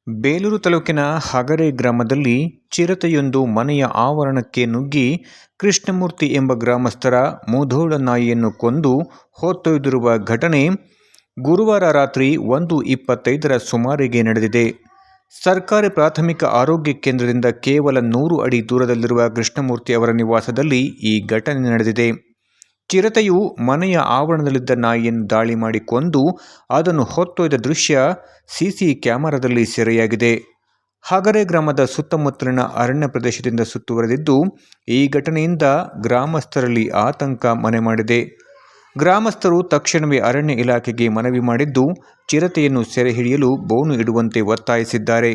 ಬೇಲೂರು ತಾಲೂಕಿನ ಹಗರೆ ಗ್ರಾಮದಲ್ಲಿ ಚಿರತೆಯೊಂದು ಮನೆಯ ಆವರಣಕ್ಕೆ ನುಗ್ಗಿ ಕೃಷ್ಣಮೂರ್ತಿ ಎಂಬ ಗ್ರಾಮಸ್ಥರ ಮುಧೋಳ ನಾಯಿಯನ್ನು ಕೊಂದು ಹೊತ್ತೊಯ್ದಿರುವ ಘಟನೆ ಗುರುವಾರ ರಾತ್ರಿ 1:25 ಸುಮಾರಿಗೆ ನಡೆದಿದೆ. ಸರ್ಕಾರಿ ಪ್ರಾಥಮಿಕ ಆರೋಗ್ಯ ಕೇಂದ್ರದಿಂದ ಕೇವಲ 100 ಅಡಿ ದೂರದಲ್ಲಿರುವ ಕೃಷ್ಣಮೂರ್ತಿ ಅವರ ನಿವಾಸದಲ್ಲಿ ಈ ಘಟನೆ ನಡೆದಿದೆ. ಚಿರತೆಯು ಮನೆಯ ಆವರಣದಲ್ಲಿದ್ದ ನಾಯಿಯನ್ನು ದಾಳಿ ಮಾಡಿ ಕೊಂದು ಅದನ್ನು ಹೊತ್ತೊಯ್ದ ದೃಶ್ಯ ಸಿಸಿ ಕ್ಯಾಮೆರಾದಲ್ಲಿ ಸೆರೆಯಾಗಿದೆ. ಹಗರೆ ಗ್ರಾಮದ ಸುತ್ತಮುತ್ತಲಿನ ಅರಣ್ಯ ಪ್ರದೇಶದಿಂದ ಸುತ್ತುವರೆದಿದ್ದು, ಈ ಘಟನೆಯಿಂದ ಗ್ರಾಮಸ್ಥರಲ್ಲಿ ಆತಂಕ ಮನೆ ಮಾಡಿದೆ. ಗ್ರಾಮಸ್ಥರು ತಕ್ಷಣವೇ ಅರಣ್ಯ ಇಲಾಖೆಗೆ ಮನವಿ ಮಾಡಿದ್ದು, ಚಿರತೆಯನ್ನು ಸೆರೆ ಹಿಡಿಯಲು ಬೋನು ಇಡುವಂತೆ ಒತ್ತಾಯಿಸಿದ್ದಾರೆ.